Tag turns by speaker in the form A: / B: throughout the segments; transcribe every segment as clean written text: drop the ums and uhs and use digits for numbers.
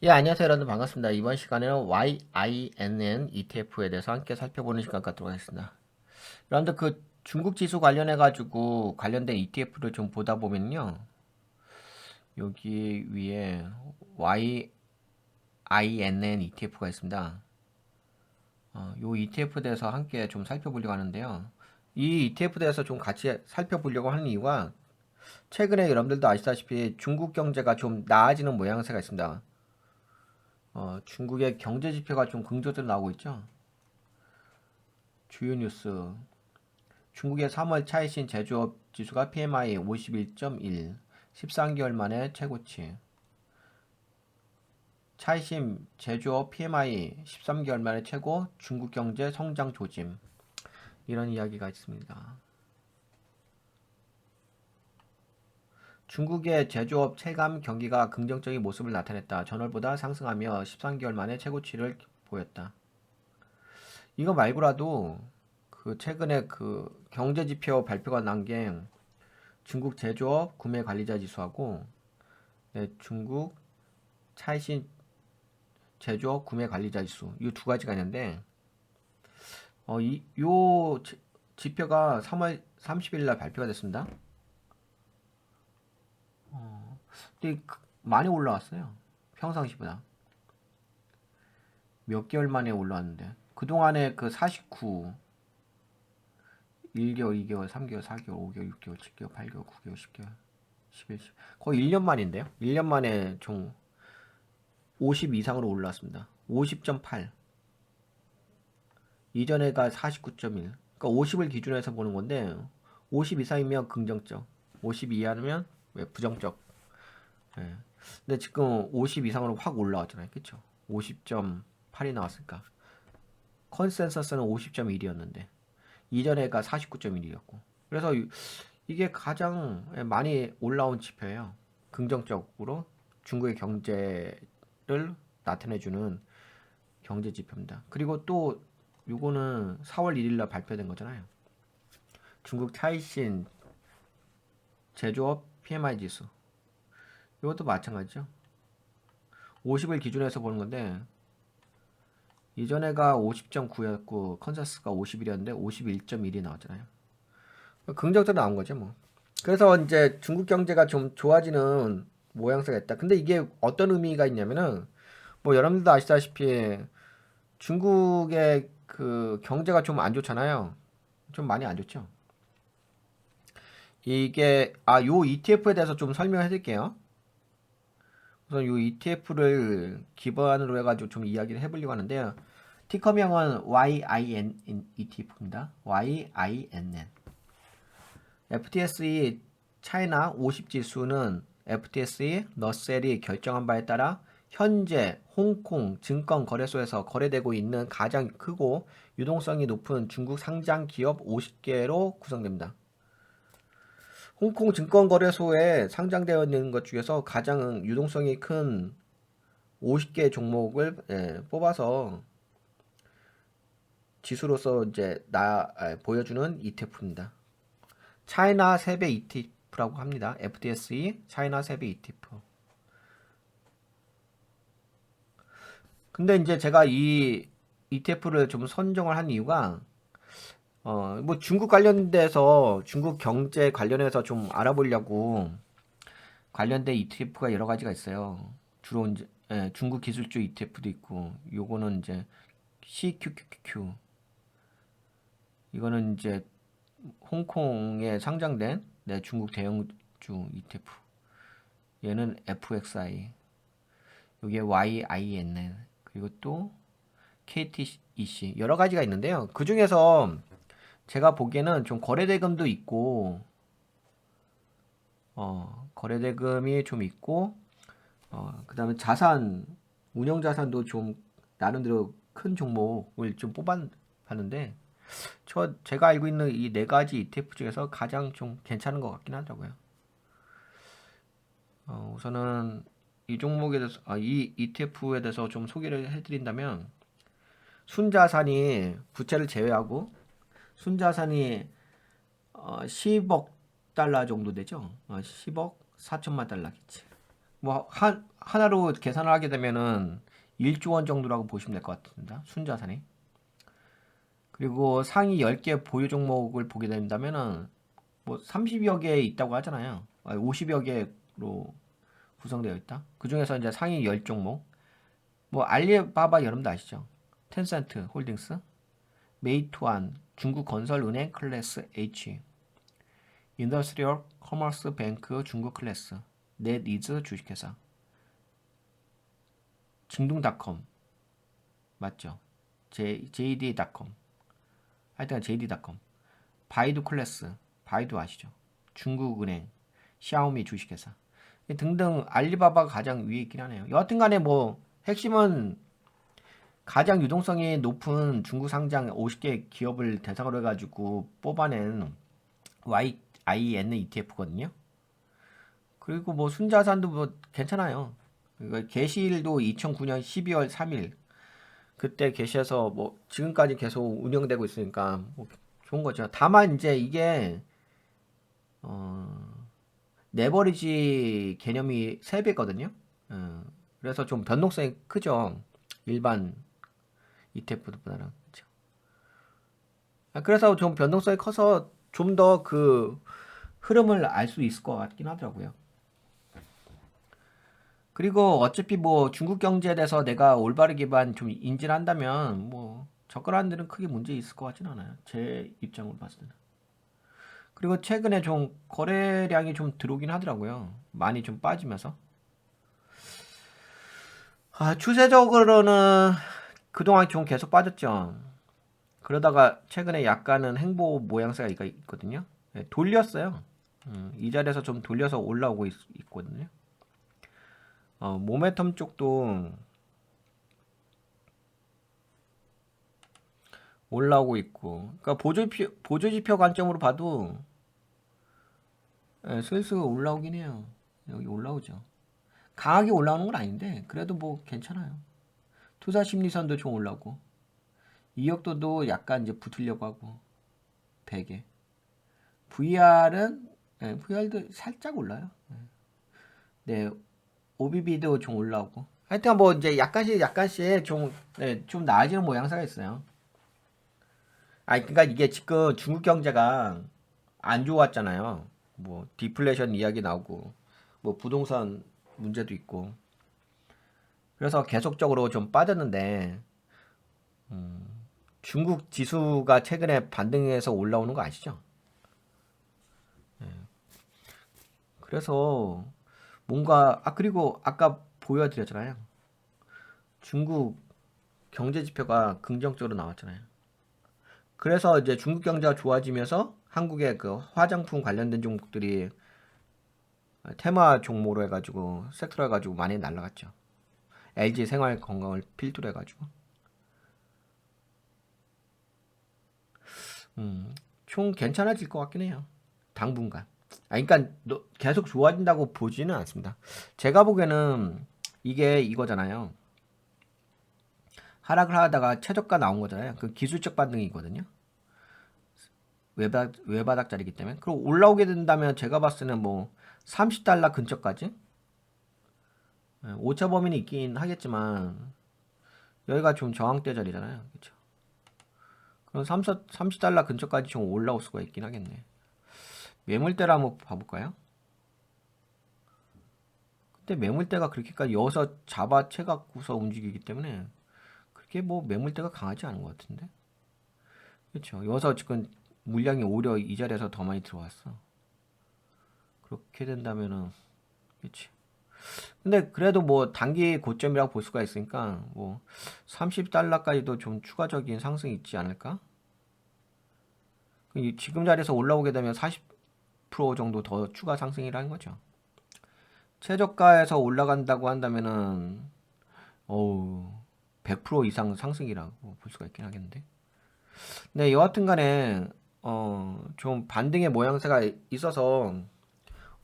A: 예, 안녕하세요, 여러분. 반갑습니다. 이번 시간에는 YINN ETF에 대해서 함께 살펴보는 시간 갖도록 하겠습니다. 여러분들 그 중국 지수 관련해가지고 관련된 ETF를 좀 보다 보면요. 여기 위에 YINN ETF가 있습니다. 요 ETF 대해서 함께 좀 살펴보려고 하는데요. 이 ETF 대해서 좀 같이 살펴보려고 하는 이유가 최근에 여러분들도 아시다시피 중국 경제가 좀 나아지는 모양새가 있습니다. 중국의 경제 지표가 좀 긍정적으로 나오고 있죠. 주요 뉴스. 중국의 3월 차이신 제조업 지수가 PMI 51.1, 13개월 만에 최고치. 차이신 제조업 PMI 13개월 만에 최고, 중국 경제 성장 조짐. 이런 이야기가 있습니다. 중국의 제조업 체감 경기가 긍정적인 모습을 나타냈다. 전월보다 상승하며 13개월 만에 최고치를 보였다. 이거 말고라도 그 최근에 그 경제 지표 발표가 난 게 중국 제조업 구매 관리자 지수하고 중국 차이신 제조업 구매 관리자 지수 이 두 가지가 있는데 요 지표가 3월 30일 날 발표가 됐습니다. 근데 많이 올라왔어요. 평상시보다 몇 개월 만에 올라왔는데 그동안에 그 49, 1개월, 2개월, 3개월, 4개월, 5개월, 6개월, 7개월, 8개월, 9개월, 10개월, 11, 10 거의 1년 만인데요. 1년 만에 총 50 이상으로 올라왔습니다. 50.8. 이전에가 49.1. 그러니까 50을 기준으로 해서 보는 건데 50 이상이면 긍정적, 50 이하면 왜 부정적. 예. 근데 지금 50 이상으로 확 올라왔잖아요. 그쵸? 50.8이 나왔으니까. 컨센서스는 50.1이었는데 이전에가 49.1이었고. 그래서 이게 가장 많이 올라온 지표예요. 긍정적으로 중국의 경제를 나타내주는 경제 지표입니다. 그리고 또 요거는 4월 1일 날 발표된 거잖아요. 중국 차이신 제조업 PMI 지수. 이것도 마찬가지죠. 50을 기준해서 보는 건데 이전에가 50.9였고 컨센서스가 51이었는데 51.1이 나왔잖아요. 긍정적으로 나온 거죠, 뭐. 그래서 이제 중국 경제가 좀 좋아지는 모양새가 있다. 근데 이게 어떤 의미가 있냐면은 뭐 여러분들도 아시다시피 중국의 그 경제가 좀 안 좋잖아요. 좀 많이 안 좋죠. 이게 요 ETF에 대해서 좀 설명해 드릴게요. 우선 요 ETF를 기반으로 해가지고 좀 이야기를 해보려고 하는데요. 티커명은 YIN ETF입니다. YINN. FTSE 차이나 50 지수는 FTSE 러셀이 결정한 바에 따라 현재 홍콩 증권거래소에서 거래되고 있는 가장 크고 유동성이 높은 중국 상장 기업 50개로 구성됩니다. 홍콩 증권거래소에 상장되어 있는 것 중에서 가장 유동성이 큰 50개 종목을 뽑아서 지수로서 이제 보여주는 ETF입니다. 차이나 세배 ETF라고 합니다. FTSE 차이나 세배 ETF. 근데 이제 제가 이 ETF를 좀 선정을 한 이유가 뭐 중국 관련돼서 중국 경제 관련해서 좀 알아보려고 관련된 ETF가 여러 가지가 있어요. 주로 이제 중국 기술주 ETF도 있고 요거는 이제 CQQQ 이거는 이제 홍콩에 상장된 중국 대형주 ETF. 얘는 FXI. 이게 YINN. 그리고 또 KTEC. 여러 가지가 있는데요. 그 중에서 제가 보기에는 좀 거래대금도 있고, 거래대금이 좀 있고, 그 다음에 운영 자산도 좀 나름대로 큰 종목을 좀 뽑아봤는데, 제가 알고 있는 이 네 가지 ETF 중에서 가장 좀 괜찮은 것 같긴 하더라고요. 우선은 이 종목에 대해서, 이 ETF에 대해서 좀 소개를 해드린다면, 순자산이 부채를 제외하고, 순자산이 10억 달러 정도 되죠. 10억 4천만 달러겠지. 뭐 하나로 계산을 하게 되면은 1조 원 정도라고 보시면 될 것 같습니다. 순자산이. 그리고 상위 10개 보유 종목을 보게 된다면은 뭐 30여 개 있다고 하잖아요. 50여 개로 구성되어 있다. 그 중에서 이제 상위 10종목. 뭐 알리바바 여러분도 아시죠? 텐센트 홀딩스, 메이투안, 중국건설은행 클래스 H, 인더스트리얼 커머스 뱅크 중국 클래스, 넷이즈 주식회사, 징둥닷컴 맞죠? JD.com 하여튼 JD.com, 바이두 클래스, 바이두 아시죠? 중국은행, 샤오미 주식회사 등등 알리바바가 가장 위에 있긴 하네요. 여하튼간에 뭐 핵심은 가장 유동성이 높은 중국 상장 50개 기업을 대상으로 해가지고 뽑아낸 YIN ETF거든요. 그리고 뭐 순자산도 뭐 괜찮아요. 게시일도 2009년 12월 3일 그때 게시해서 뭐 지금까지 계속 운영되고 있으니까 뭐 좋은 거죠. 다만 이제 이게 레버리지 개념이 3배거든요. 그래서 좀 변동성이 크죠. 일반 ETF보다는. 그렇죠. 그래서 좀 변동성이 커서 좀 더 그 흐름을 알 수 있을 것 같긴 하더라고요. 그리고 어차피 뭐 중국 경제에 대해서 내가 올바르게만 좀 인지를 한다면 뭐 접근하는 데는 크게 문제 있을 것 같진 않아요. 제 입장으로 봤을 때는. 그리고 최근에 좀 거래량이 좀 들어오긴 하더라고요. 많이 좀 빠지면서. 추세적으로는 그동안 좀 계속 빠졌죠. 그러다가 최근에 약간은 행보 모양새가 있거든요. 네, 돌렸어요. 이 자리에서 좀 돌려서 올라오고 있거든요. 모멘텀 쪽도 올라오고 있고, 그러니까 보조지표 관점으로 봐도 슬슬 올라오긴 해요. 여기 올라오죠. 강하게 올라오는 건 아닌데 그래도 뭐 괜찮아요. 투자 심리선도 좀 올라오고, 이역도도 약간 이제 붙으려고 하고, 100에. VR도 살짝 올라요. 네, OBB도 좀 올라오고. 하여튼 뭐 이제 약간씩 좀 나아지는 모양새가 있어요. 그러니까 이게 지금 중국 경제가 안 좋았잖아요. 뭐 디플레이션 이야기 나오고, 뭐 부동산 문제도 있고. 그래서 계속적으로 좀 빠졌는데 중국 지수가 최근에 반등해서 올라오는 거 아시죠? 그래서 뭔가 그리고 아까 보여드렸잖아요. 중국 경제 지표가 긍정적으로 나왔잖아요. 그래서 이제 중국 경제가 좋아지면서 한국의 그 화장품 관련된 종목들이 테마 종목으로 해가지고 섹터로 해가지고 많이 날라갔죠. LG 생활 건강을 필두로 해가지고 총 괜찮아질 것 같긴 해요. 당분간. 그러니까 계속 좋아진다고 보지는 않습니다. 제가 보기에는 이게 이거잖아요. 하락을 하다가 최저가 나온 거잖아요. 그 기술적 반등이거든요. 외바닥짜리기 때문에. 그리고 올라오게 된다면 제가 봤을 때는 뭐 30달러 근처까지 오차 범위는 있긴 하겠지만 여기가 좀 저항대 자리잖아요. 그렇죠? 그럼 30달러 근처까지 좀 올라올 수가 있긴 하겠네. 매물대를 한번 봐볼까요? 근데 매물대가 그렇게까지 여기서 잡아채 갖고서 움직이기 때문에 그렇게 뭐 매물대가 강하지 않은 것 같은데. 그렇죠. 여기서 지금 물량이 오히려 이 자리에서 더 많이 들어왔어. 그렇게 된다면은 그렇지. 근데 그래도 뭐 단기 고점이라고 볼 수가 있으니까 뭐 30달러까지도 좀 추가적인 상승이 있지 않을까? 지금 자리에서 올라오게 되면 40% 정도 더 추가 상승이라는 거죠. 최저가에서 올라간다고 한다면은 어우 100% 이상 상승이라고 볼 수가 있긴 하겠는데. 네, 여하튼 간에 좀 반등의 모양새가 있어서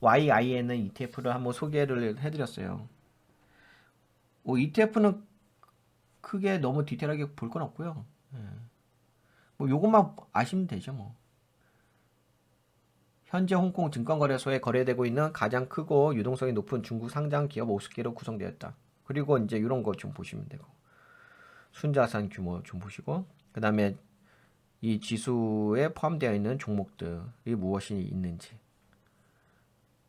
A: YIN은 ETF를 한번 소개를 해드렸어요. ETF는 크게 너무 디테일하게 볼 건 없고요. 뭐 요것만 아시면 되죠 뭐. 현재 홍콩 증권거래소에 거래되고 있는 가장 크고 유동성이 높은 중국 상장 기업 50개로 구성되었다. 그리고 이제 이런 거 좀 보시면 되고 순자산 규모 좀 보시고 그 다음에 이 지수에 포함되어 있는 종목들이 무엇이 있는지.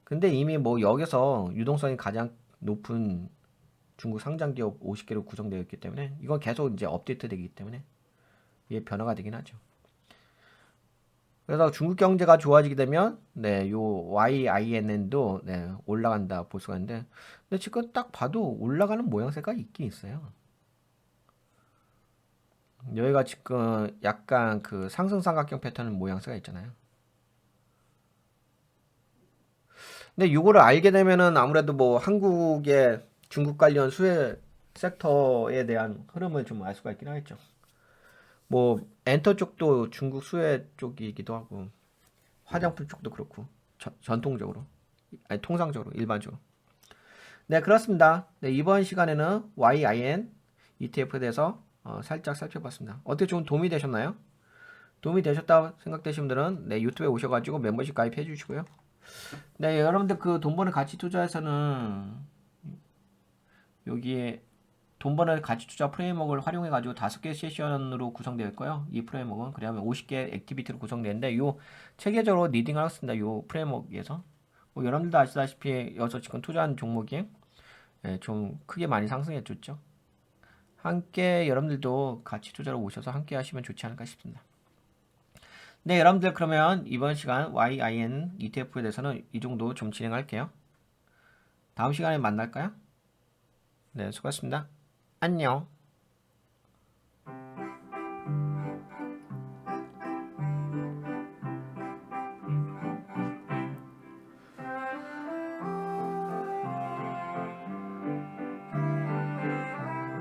A: 근데 이미 뭐 여기서 유동성이 가장 높은 중국 상장 기업 50개로 구성되어 있기 때문에 이건 계속 이제 업데이트 되기 때문에 이게 변화가 되긴 하죠. 그래서 중국 경제가 좋아지게 되면 네, 요 YINN도 네, 올라간다 볼 수가 있는데 근데 지금 딱 봐도 올라가는 모양새가 있긴 있어요. 여기가 지금 약간 그 상승 삼각형 패턴 모양새가 있잖아요. 근데 요거를 알게 되면은 아무래도 뭐 한국의 중국 관련 수혜 섹터에 대한 흐름을 좀 알 수가 있긴 하겠죠. 뭐 엔터 쪽도 중국 수혜 쪽이기도 하고 화장품 쪽도 그렇고 전통적으로 아니 통상적으로 일반적으로 네 그렇습니다. 네, 이번 시간에는 YIN ETF에 대해서 살짝 살펴봤습니다. 어떻게 좀 도움이 되셨나요? 도움이 되셨다 생각되시는 분들은 네, 유튜브에 오셔가지고 멤버십 가입해 주시고요. 네 여러분들 그 돈 버는 가치 투자에서는 여기에 돈 버는 가치 투자 프레임워크를 활용해 가지고 5개 세션으로 구성되어 있고요. 이 프레임워크는 그다음에 50개 액티비티로 구성되는데 요 체계적으로 리딩을 하겠습니다. 요 프레임워크에서 뭐 여러분들도 아시다시피 여기서 지금 투자한 종목이 좀 크게 많이 상승해 줬죠. 함께 여러분들도 가치 투자로 오셔서 함께 하시면 좋지 않을까 싶습니다. 네, 여러분들 그러면 이번 시간 YIN ETF에 대해서는 이 정도 좀 진행할게요. 다음 시간에 만날까요? 네, 수고하셨습니다. 안녕.